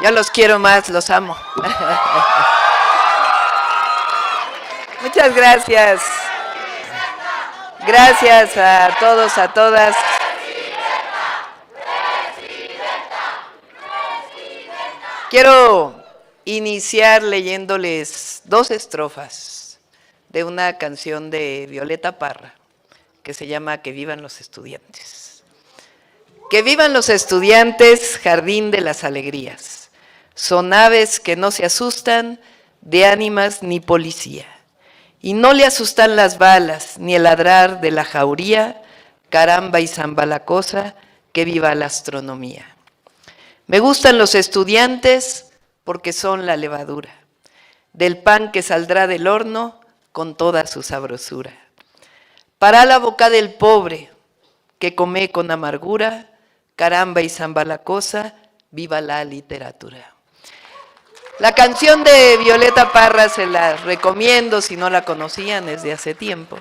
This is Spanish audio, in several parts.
Yo los quiero más, los amo. Muchas gracias. Gracias a todos, a todas. Quiero iniciar leyéndoles dos estrofas de una canción de Violeta Parra que se llama Que vivan los estudiantes. Que vivan los estudiantes, jardín de las alegrías. Son aves que no se asustan de ánimas ni policía. Y no le asustan las balas ni el ladrar de la jauría. Caramba y zamba la cosa, que viva la astronomía. Me gustan los estudiantes porque son la levadura del pan que saldrá del horno con toda su sabrosura. Para la boca del pobre que come con amargura, caramba y zamba la cosa, viva la literatura. La canción de Violeta Parra se la recomiendo si no la conocían desde hace tiempo,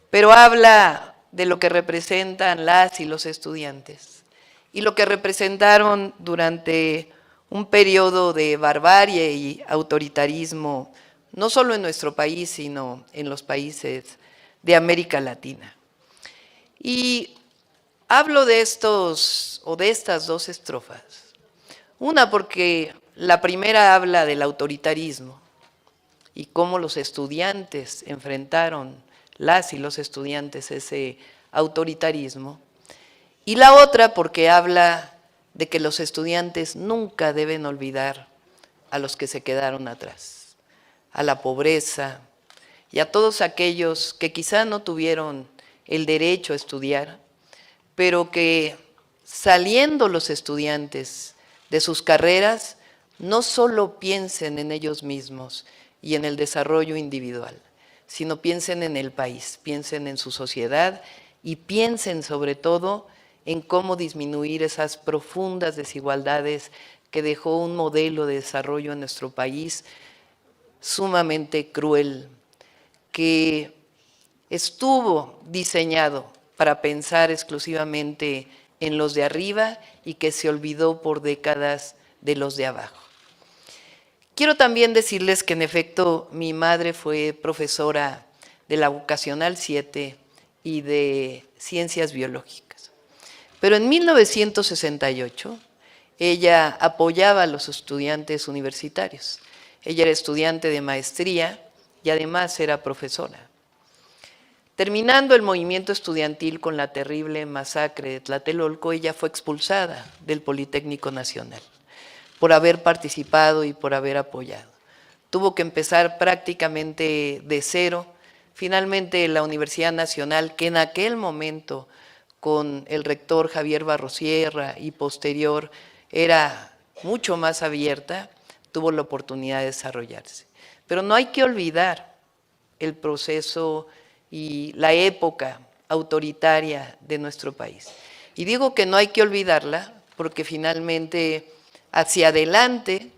pero habla de lo que representan las y los estudiantes y lo que representaron durante un periodo de barbarie y autoritarismo, no solo en nuestro país, sino en los países de América Latina. Y hablo de estos o de estas dos estrofas. Una porque la primera habla del autoritarismo y cómo los estudiantes enfrentaron, las y los estudiantes, ese autoritarismo. Y la otra porque habla de que los estudiantes nunca deben olvidar a los que se quedaron atrás, a la pobreza y a todos aquellos que quizá no tuvieron el derecho a estudiar, pero que saliendo los estudiantes de sus carreras, no solo piensen en ellos mismos y en el desarrollo individual, sino piensen en el país, piensen en su sociedad y piensen sobre todo en cómo disminuir esas profundas desigualdades que dejó un modelo de desarrollo en nuestro país sumamente cruel, que estuvo diseñado para pensar exclusivamente en los de arriba y que se olvidó por décadas de los de abajo. Quiero también decirles que en efecto mi madre fue profesora de la Vocacional 7 y de Ciencias Biológicas. Pero en 1968 ella apoyaba a los estudiantes universitarios. Ella era estudiante de maestría y además era profesora. Terminando el movimiento estudiantil con la terrible masacre de Tlatelolco, ella fue expulsada del Politécnico Nacional por haber participado y por haber apoyado. Tuvo que empezar prácticamente de cero. Finalmente la Universidad Nacional, que en aquel momento con el rector Javier Barrosierra y posterior era mucho más abierta, tuvo la oportunidad de desarrollarse. Pero no hay que olvidar el proceso y la época autoritaria de nuestro país. Y digo que no hay que olvidarla porque finalmente hacia adelante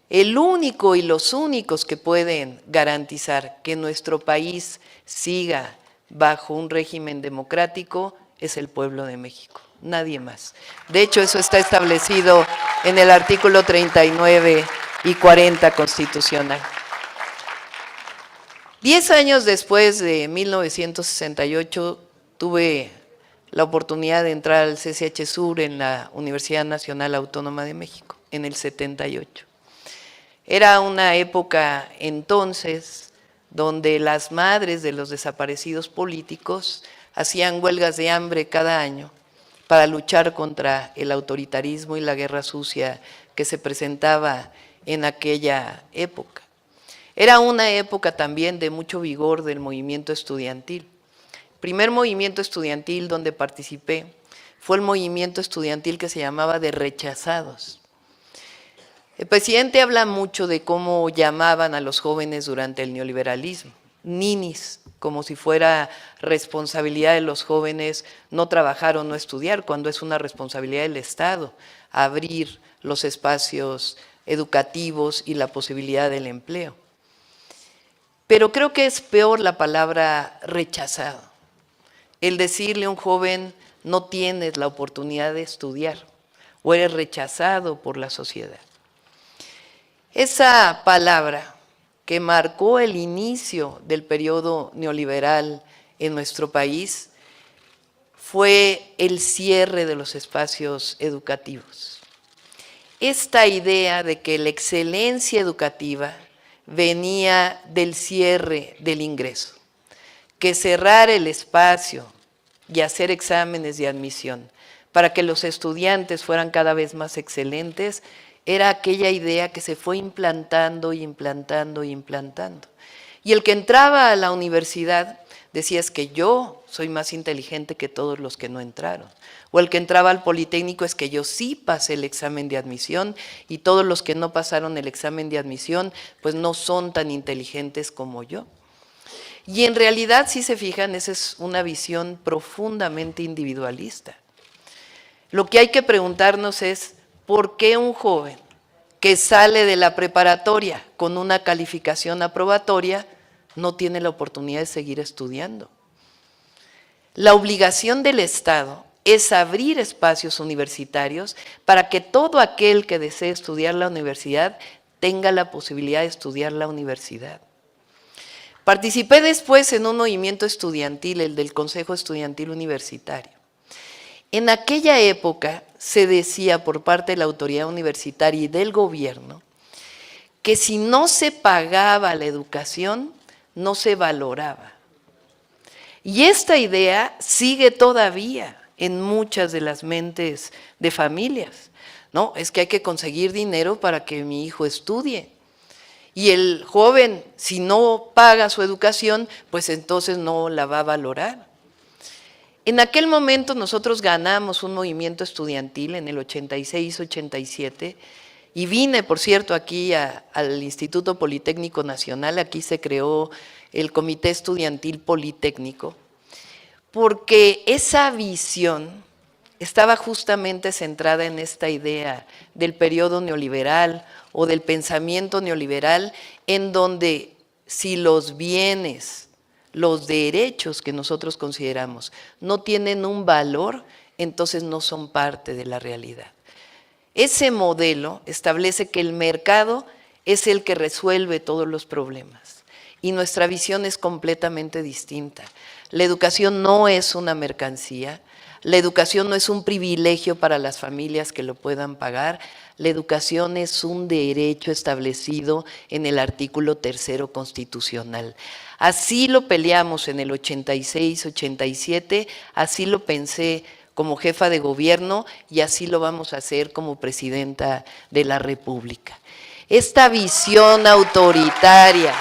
el único y los únicos que pueden garantizar que nuestro país siga bajo un régimen democrático es el pueblo de México, nadie más. De hecho, eso está establecido en el artículo 39 y 40 constitucional. 10 años después de 1968 tuve la oportunidad de entrar al CCH Sur en la Universidad Nacional Autónoma de México, en el 78. Era una época entonces donde las madres de los desaparecidos políticos hacían huelgas de hambre cada año para luchar contra el autoritarismo y la guerra sucia que se presentaba en aquella época. Era una época también de mucho vigor del movimiento estudiantil. El primer movimiento estudiantil donde participé fue el movimiento estudiantil que se llamaba de rechazados. El presidente habla mucho de cómo llamaban a los jóvenes durante el neoliberalismo, ninis, como si fuera responsabilidad de los jóvenes no trabajar o no estudiar, cuando es una responsabilidad del Estado abrir los espacios educativos y la posibilidad del empleo. Pero creo que es peor la palabra rechazado, el decirle a un joven no tienes la oportunidad de estudiar, o eres rechazado por la sociedad. Esa palabra que marcó el inicio del periodo neoliberal en nuestro país fue el cierre de los espacios educativos. Esta idea de que la excelencia educativa venía del cierre del ingreso, que cerrar el espacio y hacer exámenes de admisión para que los estudiantes fueran cada vez más excelentes, era aquella idea que se fue implantando y implantando y implantando. Y el que entraba a la universidad decía, es que yo soy más inteligente que todos los que no entraron. O el que entraba al Politécnico, es que yo sí pasé el examen de admisión y todos los que no pasaron el examen de admisión pues no son tan inteligentes como yo. Y en realidad, si se fijan, esa es una visión profundamente individualista. Lo que hay que preguntarnos es, ¿por qué un joven que sale de la preparatoria con una calificación aprobatoria no tiene la oportunidad de seguir estudiando? La obligación del Estado es abrir espacios universitarios para que todo aquel que desee estudiar la universidad tenga la posibilidad de estudiar la universidad. Participé después en un movimiento estudiantil, el del Consejo Estudiantil Universitario. En aquella época se decía por parte de la autoridad universitaria y del gobierno que si no se pagaba la educación, no se valoraba. Y esta idea sigue todavía en muchas de las mentes de familias, ¿no? Es que hay que conseguir dinero para que mi hijo estudie. Y el joven, si no paga su educación, pues entonces no la va a valorar. En aquel momento nosotros ganamos un movimiento estudiantil en el 86-87 y vine, por cierto, aquí al Instituto Politécnico Nacional, aquí se creó el Comité Estudiantil Politécnico, porque esa visión estaba justamente centrada en esta idea del periodo neoliberal o del pensamiento neoliberal, en donde si los bienes, los derechos que nosotros consideramos no tienen un valor, entonces no son parte de la realidad. Ese modelo establece que el mercado es el que resuelve todos los problemas y nuestra visión es completamente distinta. La educación no es una mercancía, la educación no es un privilegio para las familias que lo puedan pagar, la educación es un derecho establecido en el artículo 3º constitucional. Así lo peleamos en el 86-87, así lo pensé como jefa de gobierno y así lo vamos a hacer como presidenta de la República. Esta visión autoritaria,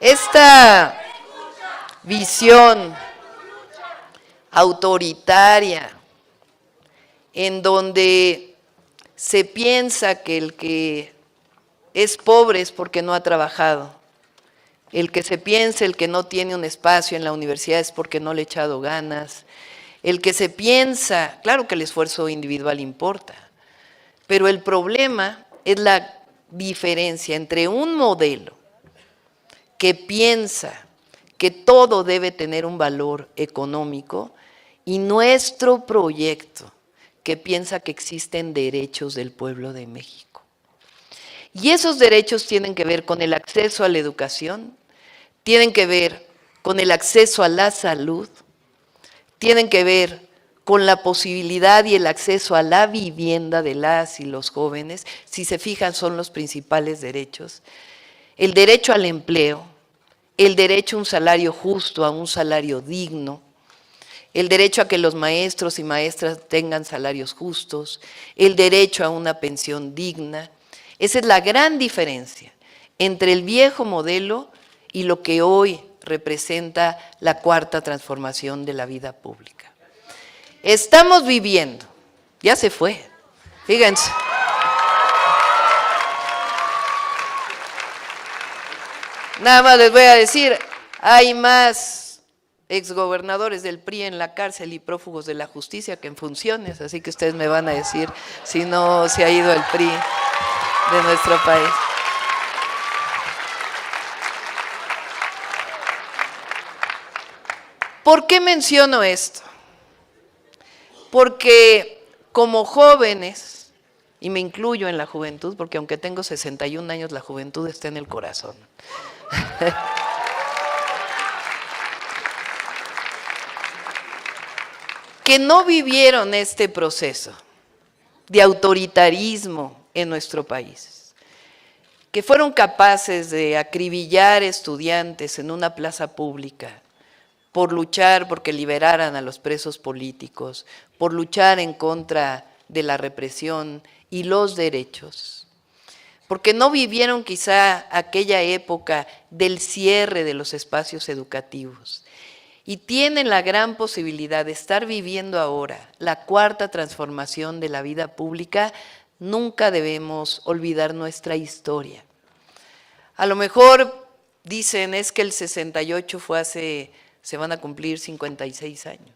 esta visión autoritaria en donde se piensa que el que es pobre es porque no ha trabajado, el que se piensa el que no tiene un espacio en la universidad es porque no le ha echado ganas, el que se piensa, claro que el esfuerzo individual importa, pero el problema es la diferencia entre un modelo que piensa que todo debe tener un valor económico y nuestro proyecto que piensa que existen derechos del pueblo de México. Y esos derechos tienen que ver con el acceso a la educación, tienen que ver con el acceso a la salud, tienen que ver con la posibilidad y el acceso a la vivienda de las y los jóvenes, si se fijan son los principales derechos, el derecho al empleo, el derecho a un salario justo, a un salario digno, el derecho a que los maestros y maestras tengan salarios justos, el derecho a una pensión digna. Esa es la gran diferencia entre el viejo modelo y lo que hoy representa la cuarta transformación de la vida pública. Estamos viviendo, ya se fue, fíjense. Nada más les voy a decir, hay más exgobernadores del PRI en la cárcel y prófugos de la justicia que en funciones, así que ustedes me van a decir si no se ha ido el PRI de nuestro país. ¿Por qué menciono esto? Porque como jóvenes, y me incluyo en la juventud, porque aunque tengo 61 años, la juventud está en el corazón. Que no vivieron este proceso de autoritarismo en nuestro país, que fueron capaces de acribillar estudiantes en una plaza pública por luchar porque liberaran a los presos políticos, por luchar en contra de la represión y los derechos, porque no vivieron quizá aquella época del cierre de los espacios educativos y tienen la gran posibilidad de estar viviendo ahora la cuarta transformación de la vida pública. Nunca debemos olvidar nuestra historia. A lo mejor dicen es que el 68 fue hace, se van a cumplir 56 años,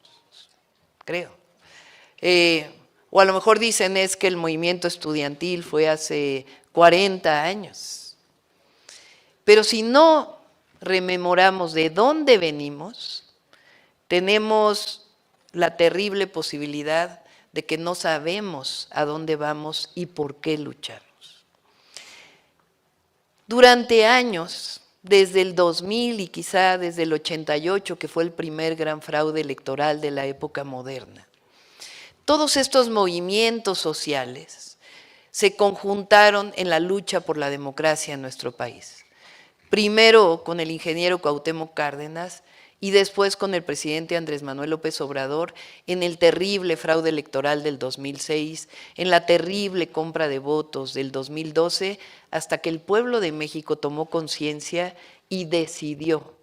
creo. O a lo mejor dicen es que el movimiento estudiantil fue hace 40 años. Pero si no rememoramos de dónde venimos, tenemos la terrible posibilidad de que no sabemos a dónde vamos y por qué luchamos. Durante años, desde el 2000 y quizá desde el 88, que fue el primer gran fraude electoral de la época moderna, todos estos movimientos sociales se conjuntaron en la lucha por la democracia en nuestro país. Primero con el ingeniero Cuauhtémoc Cárdenas y después con el presidente Andrés Manuel López Obrador en el terrible fraude electoral del 2006, en la terrible compra de votos del 2012, hasta que el pueblo de México tomó conciencia y decidió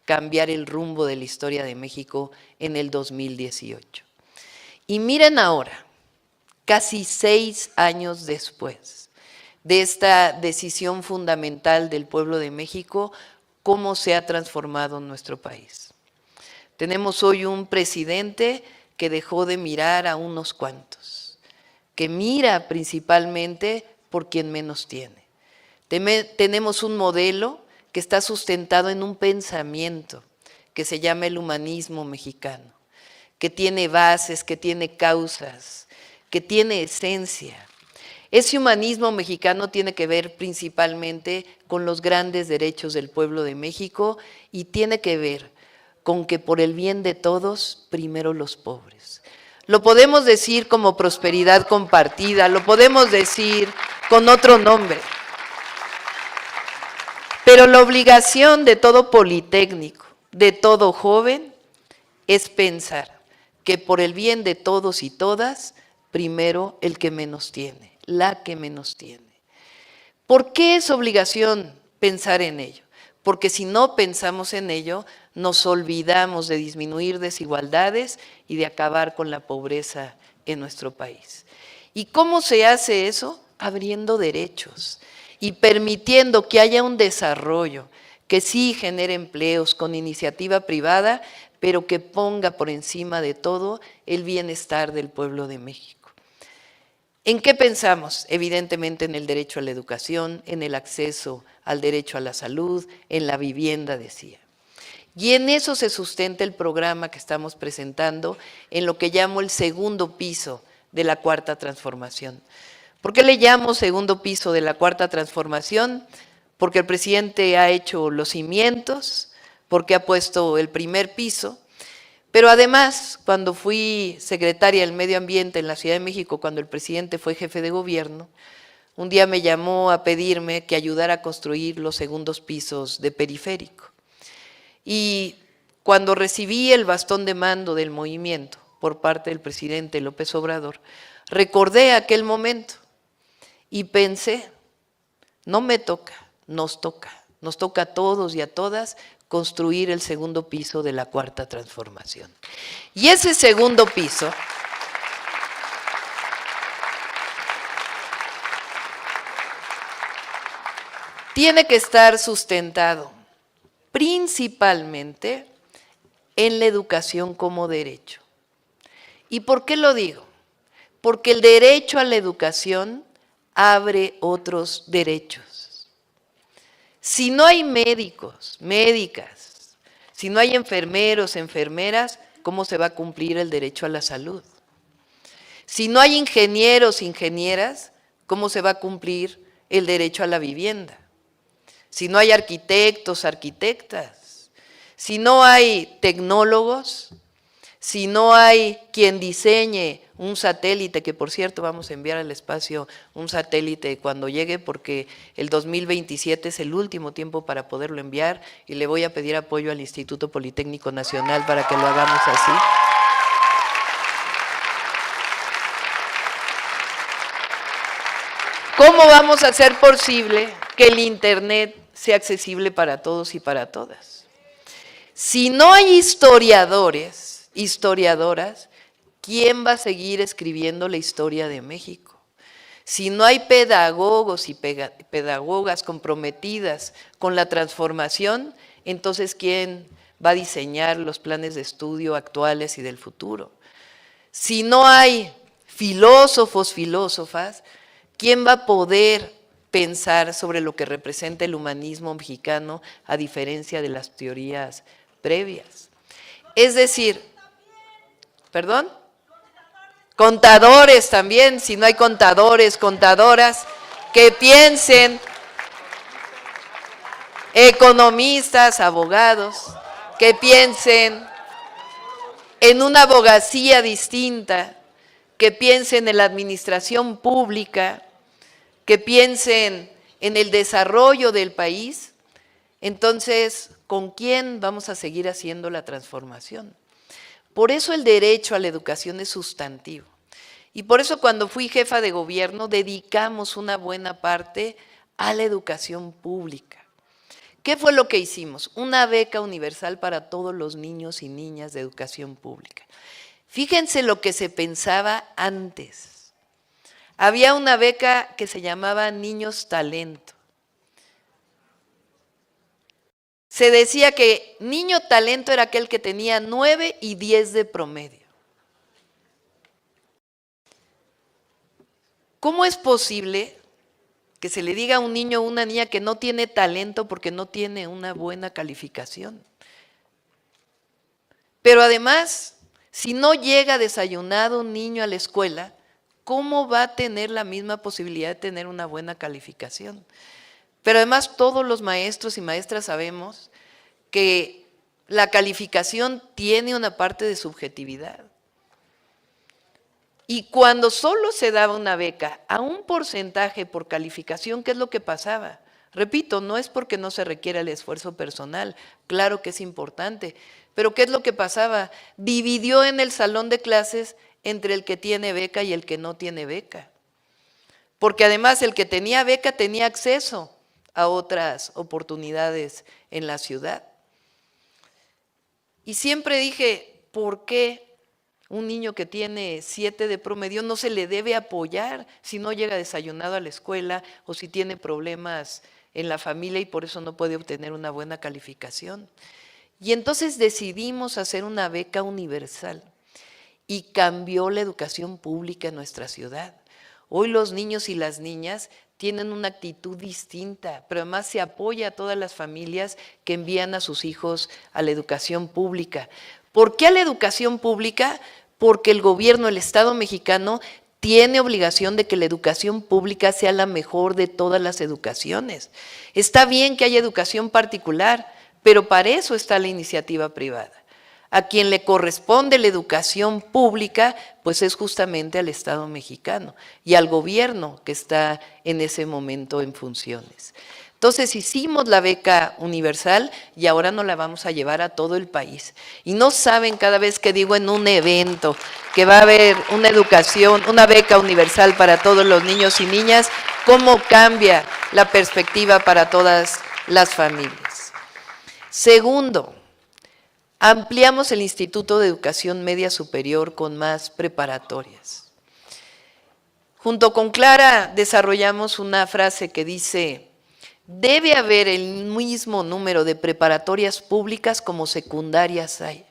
cambiar el rumbo de la historia de México en el 2018. Y miren ahora, casi 6 años después de esta decisión fundamental del pueblo de México, cómo se ha transformado nuestro país. Tenemos hoy un presidente que dejó de mirar a unos cuantos, que mira principalmente por quien menos tiene. Tenemos un modelo que está sustentado en un pensamiento que se llama el humanismo mexicano, que tiene bases, que tiene causas, que tiene esencia. Ese humanismo mexicano tiene que ver principalmente con los grandes derechos del pueblo de México y tiene que ver con que por el bien de todos, primero los pobres. Lo podemos decir como prosperidad compartida, lo podemos decir con otro nombre. Pero la obligación de todo politécnico, de todo joven, es pensar que por el bien de todos y todas, primero el que menos tiene, la que menos tiene. ¿Por qué es obligación pensar en ello? Porque si no pensamos en ello, nos olvidamos de disminuir desigualdades y de acabar con la pobreza en nuestro país. ¿Y cómo se hace eso? Abriendo derechos y permitiendo que haya un desarrollo que sí genere empleos con iniciativa privada, pero que ponga por encima de todo el bienestar del pueblo de México. ¿En qué pensamos? Evidentemente en el derecho a la educación, en el acceso al derecho a la salud, en la vivienda, decía. Y en eso se sustenta el programa que estamos presentando en lo que llamo el segundo piso de la cuarta transformación. ¿Por qué le llamo segundo piso de la cuarta transformación? Porque el presidente ha hecho los cimientos, porque ha puesto el primer piso, pero además, cuando fui secretaria del Medio Ambiente en la Ciudad de México, cuando el presidente fue jefe de gobierno, un día me llamó a pedirme que ayudara a construir los segundos pisos de Periférico. Y cuando recibí el bastón de mando del movimiento por parte del presidente López Obrador, recordé aquel momento y pensé, no me toca, nos toca a todos y a todas construir el segundo piso de la cuarta transformación. Y ese segundo piso tiene que estar sustentado principalmente en la educación como derecho. ¿Y por qué lo digo? Porque el derecho a la educación abre otros derechos. Si no hay médicos, médicas, Si no hay enfermeros, enfermeras, ¿cómo se va a cumplir el derecho a la salud? Si no hay ingenieros, ingenieras, ¿cómo se va a cumplir el derecho a la vivienda? Si no hay arquitectos, arquitectas, si no hay tecnólogos, si no hay quien diseñe un satélite, que por cierto vamos a enviar al espacio un satélite cuando llegue, porque el 2027 es el último tiempo para poderlo enviar, y le voy a pedir apoyo al Instituto Politécnico Nacional para que lo hagamos así. ¿Cómo vamos a hacer posible que el Internet sea accesible para todos y para todas? Si no hay historiadores, historiadoras, ¿quién va a seguir escribiendo la historia de México? Si no hay pedagogos y pedagogas comprometidas con la transformación, entonces ¿quién va a diseñar los planes de estudio actuales y del futuro? Si no hay filósofos, filósofas, ¿quién va a poder pensar sobre lo que representa el humanismo mexicano a diferencia de las teorías previas? Es decir, ¿perdón? Contadores también, si no hay contadores, contadoras, que piensen, economistas, abogados, que piensen en una abogacía distinta, que piensen en la administración pública, que piensen en el desarrollo del país. Entonces, ¿con quién vamos a seguir haciendo la transformación? Por eso el derecho a la educación es sustantivo. Y por eso cuando fui jefa de gobierno dedicamos una buena parte a la educación pública. ¿Qué fue lo que hicimos? Una beca universal para todos los niños y niñas de educación pública. Fíjense lo que se pensaba antes. Había una beca que se llamaba Niños Talento. Se decía que niño talento era aquel que tenía 9 y 10 de promedio. ¿Cómo es posible que se le diga a un niño o una niña que no tiene talento porque no tiene una buena calificación? Pero además, si no llega desayunado un niño a la escuela, ¿cómo va a tener la misma posibilidad de tener una buena calificación? Pero además todos los maestros y maestras sabemos que la calificación tiene una parte de subjetividad. Y cuando solo se daba una beca a un porcentaje por calificación, ¿qué es lo que pasaba? Repito, no es porque no se requiera el esfuerzo personal, claro que es importante, pero ¿qué es lo que pasaba? Dividió en el salón de clases entre el que tiene beca y el que no tiene beca. Porque además el que tenía beca tenía acceso a otras oportunidades en la ciudad. Y siempre dije, ¿por qué un niño que tiene 7 de promedio no se le debe apoyar si no llega desayunado a la escuela o si tiene problemas en la familia y por eso no puede obtener una buena calificación? Y entonces decidimos hacer una beca universal y cambió la educación pública en nuestra ciudad. Hoy los niños y las niñas tienen una actitud distinta, pero además se apoya a todas las familias que envían a sus hijos a la educación pública. ¿Por qué a la educación pública? Porque el gobierno, el Estado mexicano, tiene obligación de que la educación pública sea la mejor de todas las educaciones. Está bien que haya educación particular, pero para eso está la iniciativa privada. A quien le corresponde la educación pública, pues es justamente al Estado mexicano y al gobierno que está en ese momento en funciones. Entonces hicimos la beca universal y ahora nos la vamos a llevar a todo el país. Y no saben, cada vez que digo en un evento que va a haber una educación, una beca universal para todos los niños y niñas, cómo cambia la perspectiva para todas las familias. Segundo, ampliamos el Instituto de Educación Media Superior con más preparatorias. Junto con Clara desarrollamos una frase que dice: debe haber el mismo número de preparatorias públicas como secundarias hay.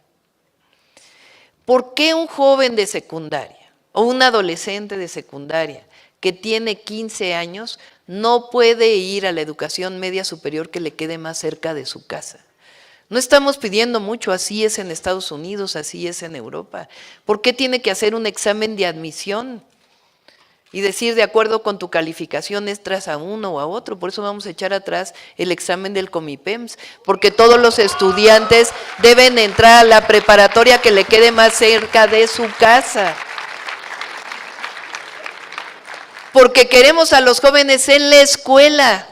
¿Por qué un joven de secundaria o un adolescente de secundaria que tiene 15 años no puede ir a la educación media superior que le quede más cerca de su casa? No estamos pidiendo mucho, así es en Estados Unidos, así es en Europa. ¿Por qué tiene que hacer un examen de admisión? Y decir, de acuerdo con tu calificación, entras a uno o a otro. Por eso vamos a echar atrás el examen del Comipems, porque todos los estudiantes deben entrar a la preparatoria que le quede más cerca de su casa. Porque queremos a los jóvenes en la escuela,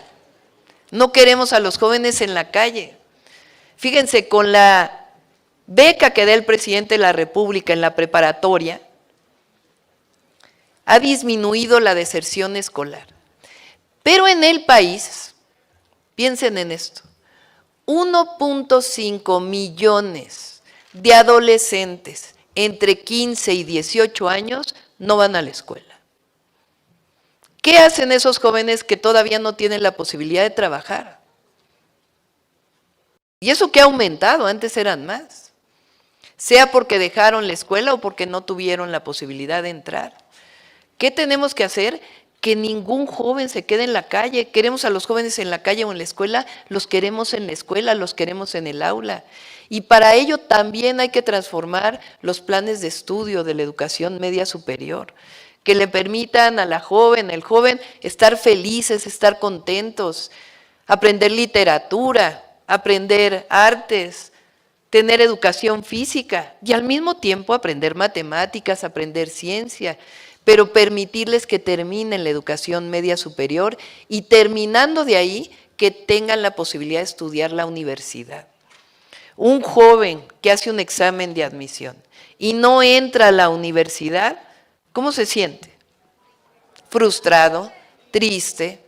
no queremos a los jóvenes en la calle. Fíjense, con la beca que da el presidente de la República en la preparatoria, ha disminuido la deserción escolar. Pero en el país, piensen en esto, 1.5 millones de adolescentes entre 15 y 18 años no van a la escuela. ¿Qué hacen esos jóvenes que todavía no tienen la posibilidad de trabajar? Y eso que ha aumentado, antes eran más. Sea porque dejaron la escuela o porque no tuvieron la posibilidad de entrar. ¿Qué tenemos que hacer? Que ningún joven se quede en la calle. ¿Queremos a los jóvenes en la calle o en la escuela? Los queremos en la escuela, los queremos en el aula. Y para ello también hay que transformar los planes de estudio de la educación media superior, que le permitan a la joven, al joven, estar felices, estar contentos, aprender literatura, aprender artes, tener educación física y al mismo tiempo aprender matemáticas, aprender ciencia, pero permitirles que terminen la educación media superior y terminando de ahí que tengan la posibilidad de estudiar la universidad. Un joven que hace un examen de admisión y no entra a la universidad, ¿cómo se siente? Frustrado, triste,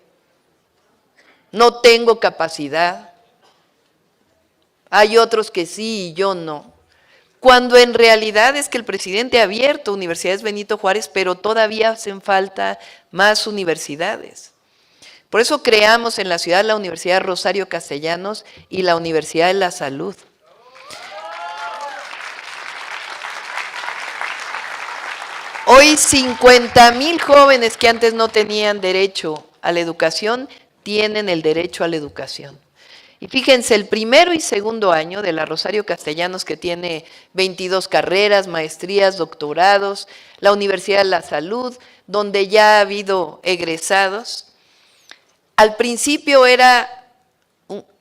no tengo capacidad. Hay otros que sí y yo no. Cuando en realidad es que el presidente ha abierto universidades Benito Juárez, pero todavía hacen falta más universidades. Por eso creamos en la ciudad la Universidad Rosario Castellanos y la Universidad de la Salud. Hoy 50,000 jóvenes que antes no tenían derecho a la educación, tienen el derecho a la educación. Y fíjense, el primero y segundo año de la Rosario Castellanos, que tiene 22 carreras, maestrías, doctorados, la Universidad de la Salud, donde ya ha habido egresados, al principio era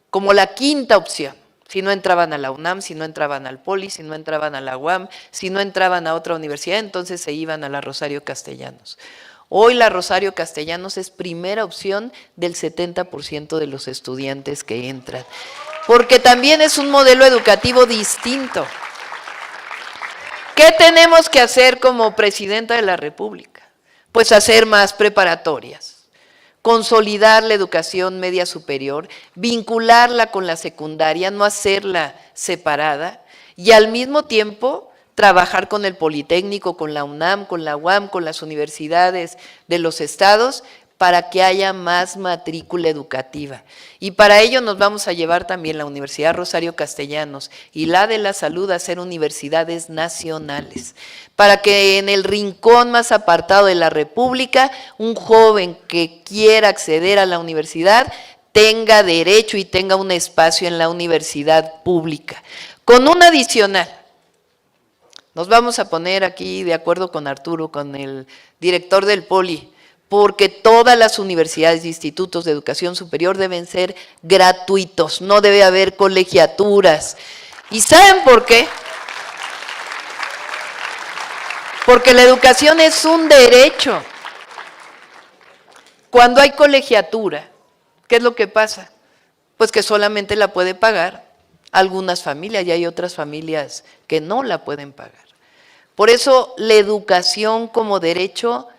como la quinta opción. Si no entraban a la UNAM, si no entraban al Poli, si no entraban a la UAM, si no entraban a otra universidad, entonces se iban a la Rosario Castellanos. Hoy la Rosario Castellanos es primera opción del 70% de los estudiantes que entran, porque también es un modelo educativo distinto. ¿Qué tenemos que hacer como presidenta de la República? Pues hacer más preparatorias, consolidar la educación media superior, vincularla con la secundaria, no hacerla separada y al mismo tiempo trabajar con el Politécnico, con la UNAM, con la UAM, con las universidades de los estados, para que haya más matrícula educativa. Y para ello nos vamos a llevar también la Universidad Rosario Castellanos y la de la Salud a ser universidades nacionales, para que en el rincón más apartado de la República, un joven que quiera acceder a la universidad tenga derecho y tenga un espacio en la universidad pública. Con un adicional, nos vamos a poner aquí de acuerdo con Arturo, con el director del Poli, porque todas las universidades e institutos de educación superior deben ser gratuitos, no debe haber colegiaturas. ¿Y saben por qué? Porque la educación es un derecho. Cuando hay colegiatura, ¿qué es lo que pasa? Pues que solamente la puede pagar algunas familias y hay otras familias que no la pueden pagar. Por eso la educación como derecho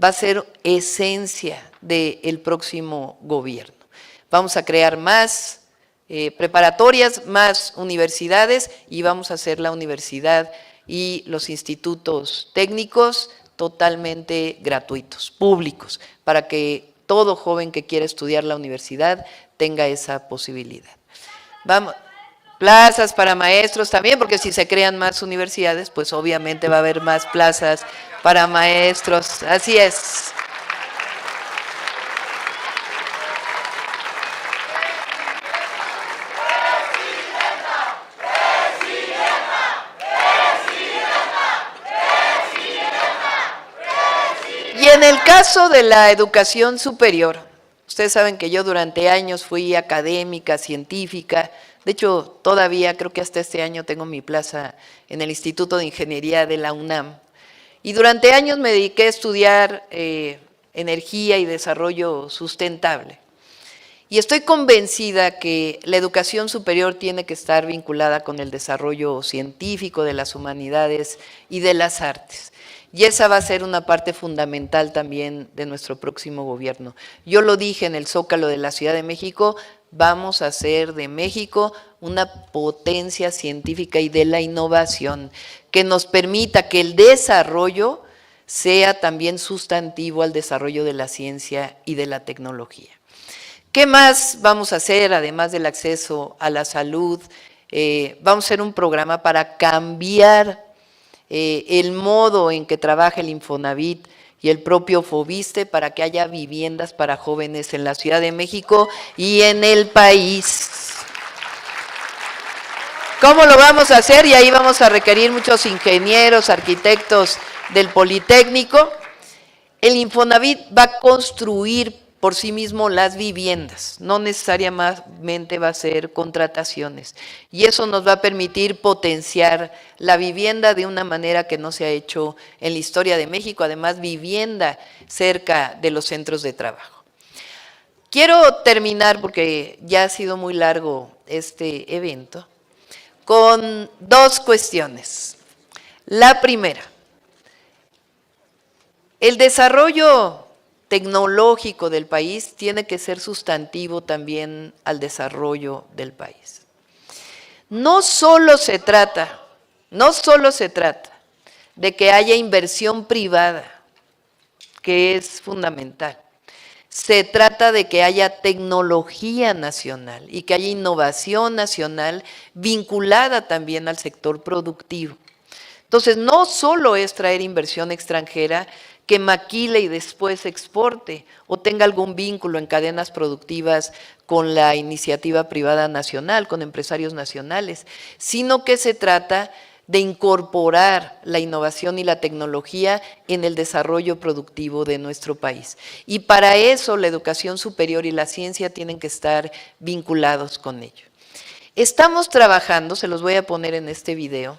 va a ser esencia del próximo gobierno. Vamos a crear más preparatorias, más universidades y vamos a hacer la universidad y los institutos técnicos totalmente gratuitos, públicos, para que todo joven que quiera estudiar la universidad tenga esa posibilidad. Vamos. Plazas para maestros también, porque si se crean más universidades, pues obviamente va a haber más plazas para maestros. Así es. caso de la educación superior, ustedes saben que yo durante años fui académica, científica. De hecho, todavía creo que hasta este año tengo mi plaza en el Instituto de Ingeniería de la UNAM. Y durante años me dediqué a estudiar energía y desarrollo sustentable. Y estoy convencida que la educación superior tiene que estar vinculada con el desarrollo científico de las humanidades y de las artes. Y esa va a ser una parte fundamental también de nuestro próximo gobierno. Yo lo dije en el Zócalo de la Ciudad de México, vamos a hacer de México una potencia científica y de la innovación que nos permita que el desarrollo sea también sustantivo al desarrollo de la ciencia y de la tecnología. ¿Qué más vamos a hacer, además del acceso a la salud? Vamos a hacer un programa para cambiar el modo en que trabaja el Infonavit y el propio Foviste para que haya viviendas para jóvenes en la Ciudad de México y en el país. ¿Cómo lo vamos a hacer? Y ahí vamos a requerir muchos ingenieros, arquitectos del Politécnico. El Infonavit va a construir por sí mismo las viviendas, no necesariamente va a ser contrataciones. Y eso nos va a permitir potenciar la vivienda de una manera que no se ha hecho en la historia de México, además vivienda cerca de los centros de trabajo. Quiero terminar, porque ya ha sido muy largo este evento, con dos cuestiones. La primera, el desarrollo tecnológico del país tiene que ser sustantivo también al desarrollo del país. No solo se trata de que haya inversión privada, que es fundamental. Se trata de que haya tecnología nacional y que haya innovación nacional vinculada también al sector productivo. Entonces, no solo es traer inversión extranjera que maquile y después exporte o tenga algún vínculo en cadenas productivas con la iniciativa privada nacional, con empresarios nacionales, sino que se trata de incorporar la innovación y la tecnología en el desarrollo productivo de nuestro país. Y para eso la educación superior y la ciencia tienen que estar vinculados con ello. Estamos trabajando, se los voy a poner en este video,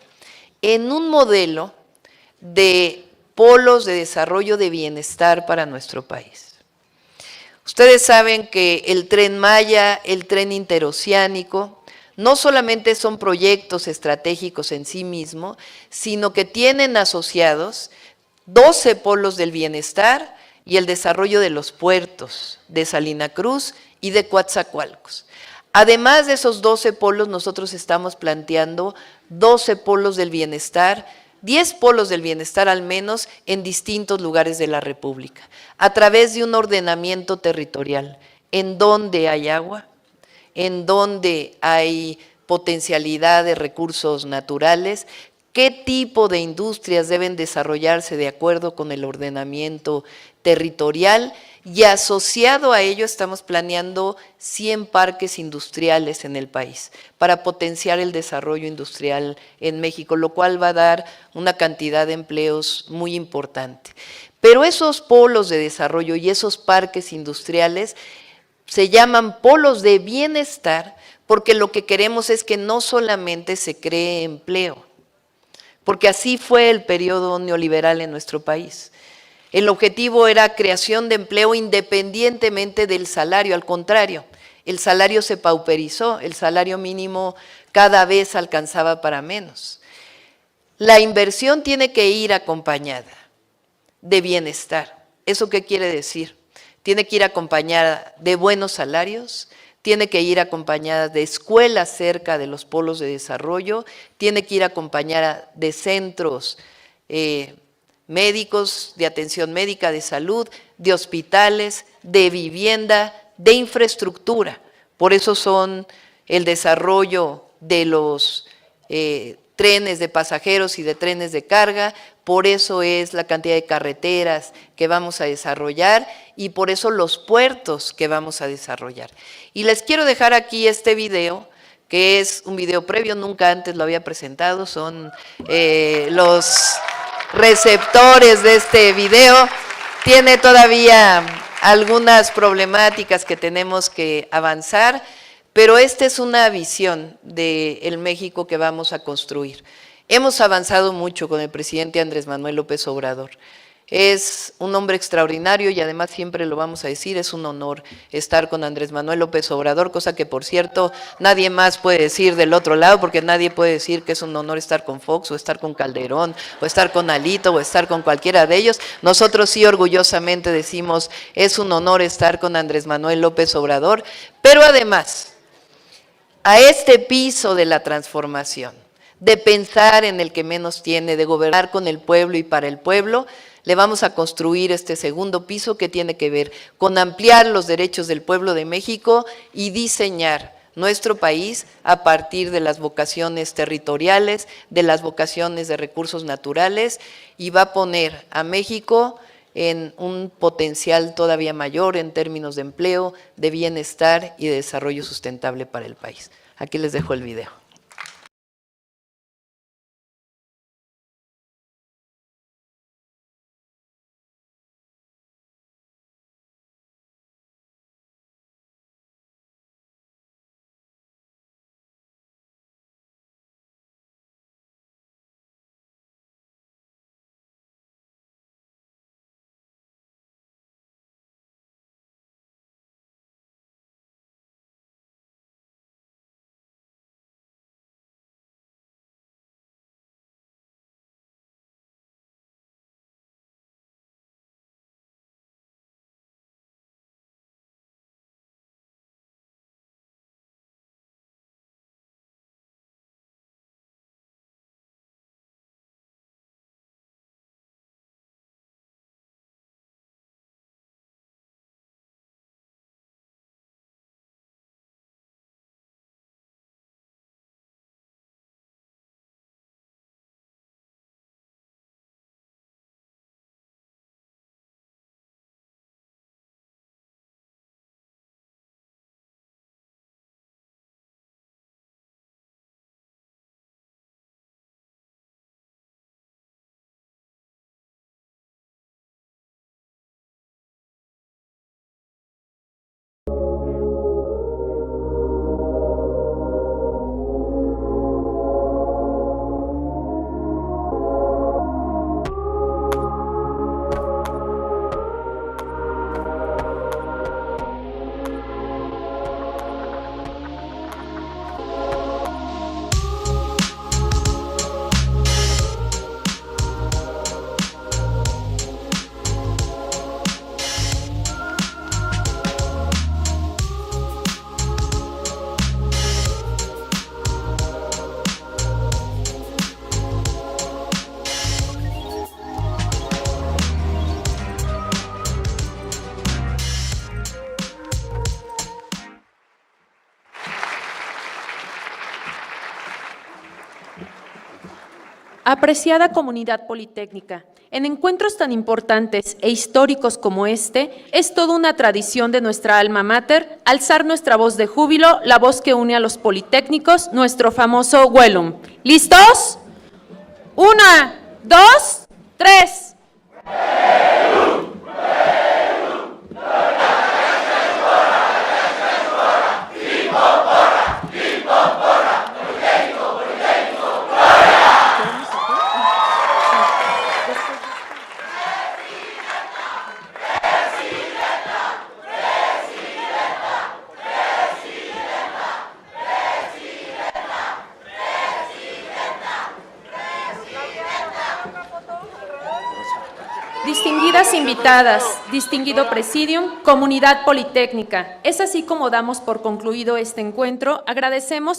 en un modelo de polos de desarrollo de bienestar para nuestro país. Ustedes saben que el Tren Maya, el Tren Interoceánico, no solamente son proyectos estratégicos en sí mismos, sino que tienen asociados 12 polos del bienestar y el desarrollo de los puertos de Salina Cruz y de Coatzacoalcos. Además de esos 12 polos, nosotros estamos planteando 12 polos del bienestar, 10 polos del bienestar al menos en distintos lugares de la República, a través de un ordenamiento territorial, en donde hay agua, en donde hay potencialidad de recursos naturales, qué tipo de industrias deben desarrollarse de acuerdo con el ordenamiento territorial, y asociado a ello estamos planeando 100 parques industriales en el país para potenciar el desarrollo industrial en México, lo cual va a dar una cantidad de empleos muy importante. Pero esos polos de desarrollo y esos parques industriales se llaman polos de bienestar porque lo que queremos es que no solamente se cree empleo, porque así fue el periodo neoliberal en nuestro país. El objetivo era creación de empleo independientemente del salario, al contrario, el salario se pauperizó, el salario mínimo cada vez alcanzaba para menos. La inversión tiene que ir acompañada de bienestar. ¿Eso qué quiere decir? Tiene que ir acompañada de buenos salarios, tiene que ir acompañada de escuelas cerca de los polos de desarrollo, tiene que ir acompañada de centros médicos, de atención médica, de salud, de hospitales, de vivienda, de infraestructura. Por eso son el desarrollo de los trenes de pasajeros y de trenes de carga, por eso es la cantidad de carreteras que vamos a desarrollar y por eso los puertos que vamos a desarrollar. Y les quiero dejar aquí este video, que es un video previo, nunca antes lo había presentado, son los receptores de este video. tiene todavía algunas problemáticas que tenemos que avanzar, pero esta es una visión del México que vamos a construir. Hemos avanzado mucho con el presidente Andrés Manuel López Obrador. Es un hombre extraordinario y además siempre lo vamos a decir, es un honor estar con Andrés Manuel López Obrador, cosa que por cierto nadie más puede decir del otro lado, porque nadie puede decir que es un honor estar con Fox o estar con Calderón o estar con Alito o estar con cualquiera de ellos. Nosotros sí orgullosamente decimos, es un honor estar con Andrés Manuel López Obrador, pero además a este piso de la transformación, de pensar en el que menos tiene, de gobernar con el pueblo y para el pueblo, le vamos a construir este segundo piso que tiene que ver con ampliar los derechos del pueblo de México y diseñar nuestro país a partir de las vocaciones territoriales, de las vocaciones de recursos naturales, y va a poner a México en un potencial todavía mayor en términos de empleo, de bienestar y de desarrollo sustentable para el país. Aquí les dejo el video. Apreciada comunidad politécnica, en encuentros tan importantes e históricos como este, es toda una tradición de nuestra alma mater alzar nuestra voz de júbilo, la voz que une a los politécnicos, nuestro famoso Huelum. ¿Listos? 1, 2, 3. Distinguidas invitadas, distinguido presidium, comunidad politécnica. Es así como damos por concluido este encuentro. Agradecemos